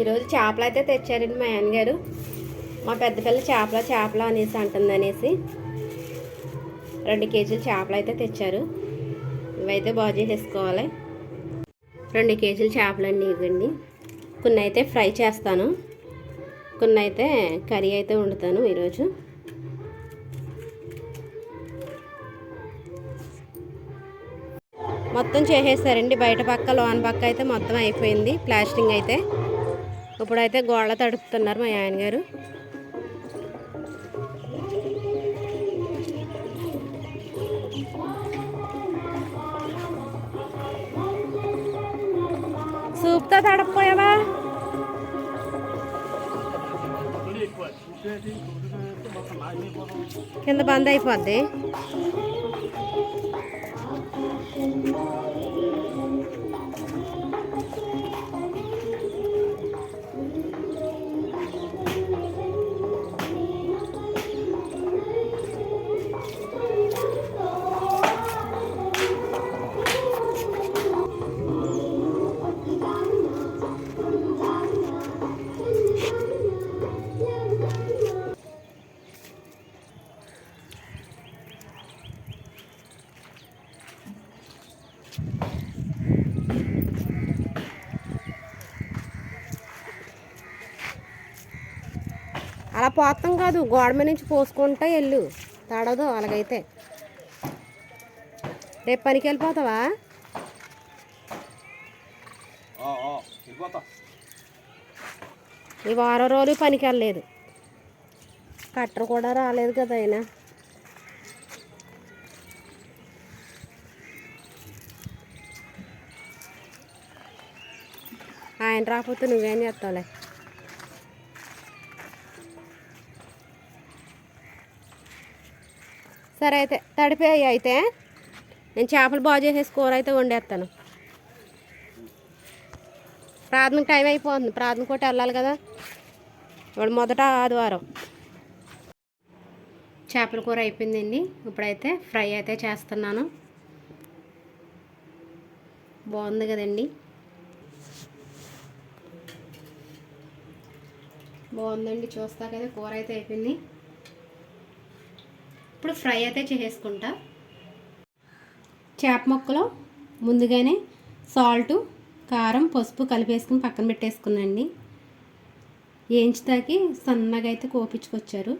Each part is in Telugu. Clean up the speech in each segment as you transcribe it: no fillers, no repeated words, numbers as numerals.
ఈరోజు చేపలు అయితే తెచ్చారండి మా ఆయనగారు. మా పెద్ద పిల్ల చేపల అనేసి అంటుందనేసి 2 కేజీలు చేపలు అయితే తెచ్చారు. ఇవైతే బాగు చేసేసుకోవాలి. 2 కేజీలు చేపలండి ఇవ్వండి. కొన్ని అయితే ఫ్రై చేస్తాను, కొన్ని అయితే కర్రీ అయితే వండుతాను ఈరోజు. మొత్తం చేసేసారండి. బయట పక్క లోన పక్క అయితే మొత్తం అయిపోయింది ప్లాస్టింగ్ అయితే. ఇప్పుడైతే గోళ్ళ తడుపుతున్నారు మా ఆయన గారు. సూప్తో తడపపోయావా? కింద బంద్ అయిపోద్ది. అలా పోతాం కాదు, గోడ మీద నుంచి పోసుకుంటా వెళ్ళు, తడదు అలాగైతే. రేపు పనికి వెళ్ళిపోతావా? ఈ వారం రోజులు పనికి వెళ్ళలేదు. కట్టరు కూడా రాలేదు కదా ఆయన. ఆయన రాకపోతే నువ్వేం చేస్తావులే. సరే అయితే తడిపోయాయి. అయితే నేను చేపలు బాగు చేసేసి కూర అయితే వండేస్తాను. ప్రార్థనకు టైం అయిపోతుంది, ప్రార్థన కొట్టి వెళ్ళాలి కదా. ఇప్పుడు మొదట ఆదివారం. చేపల కూర అయిపోయిందండి. ఇప్పుడైతే ఫ్రై అయితే చేస్తున్నాను. బాగుంది కదండి, బాగుందండి. చూస్తా కదా కూర అయితే అయిపోయింది. ఇప్పుడు ఫ్రై అయితే చేసేసుకుంటా. చేప ముక్కలు ముందుగానే సాల్టు, కారం, పసుపు కలిపేసుకుని పక్కన పెట్టేసుకున్నాండి. వేయించుతాకి సన్నగా అయితే కోపించుకొచ్చారు.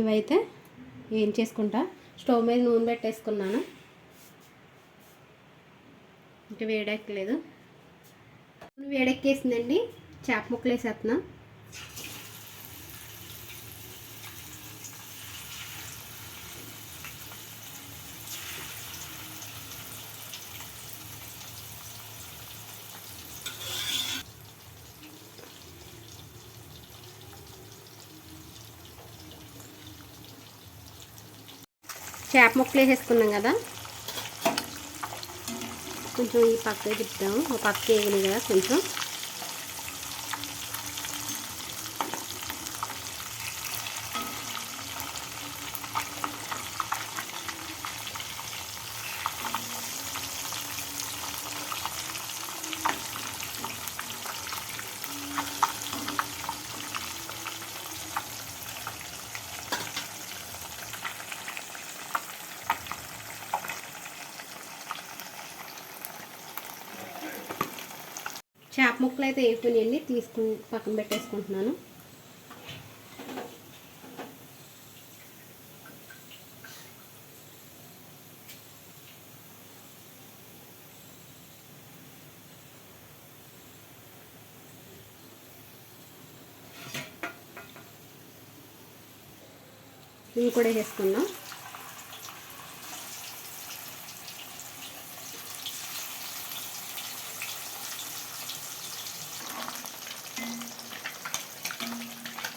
ఇవైతే వేయించేసుకుంటా. స్టవ్ మీద నూనె పెట్టేసుకున్నాను. ఇంకా వేడెక్కలేదు. వేడెక్కేసిందండి. చేప ముక్కలు వేసేస్తున్నా. చేప ముక్కలు వేసేసుకున్నాం కదా, కొంచెం ఈ పక్క తిప్పుతాము. ఒక పక్క వేయగలి కదా కొంచెం. చేప ముక్కలు అయితే వేసుకుని తీసుకుని పక్కన పెట్టేసుకుంటున్నాను. ఇవి కూడా వేసుకుందాం.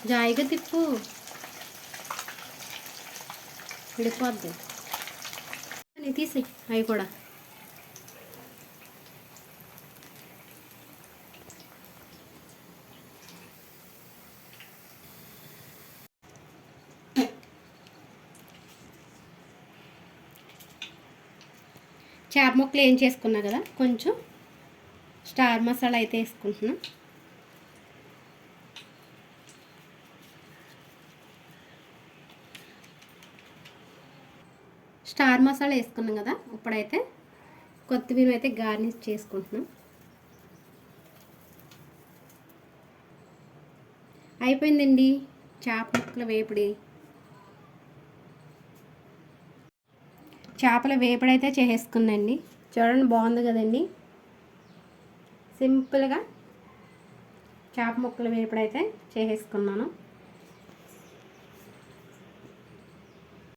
జాయిగా తిప్పు, విడిపోద్ది. తీసి అవి కూడా చేప ముక్కలు ఏం చేసుకున్నా కదా, కొంచెం స్టార్ మసాలా అయితే వేసుకుంటున్నాం. స్టార్ మసాలా వేసుకున్నాం కదా, ఇప్పుడైతే కొత్తిమీర అయితే గార్నిష్ చేసుకుంటున్నాం. అయిపోయిందండి చేప ముక్కల వేపుడి. చేపల వేపుడు అయితే చేసేసుకుందండి. చూడండి బాగుంది కదండి. సింపుల్గా చేప ముక్కల వేపుడు అయితే చేసేసుకున్నాను.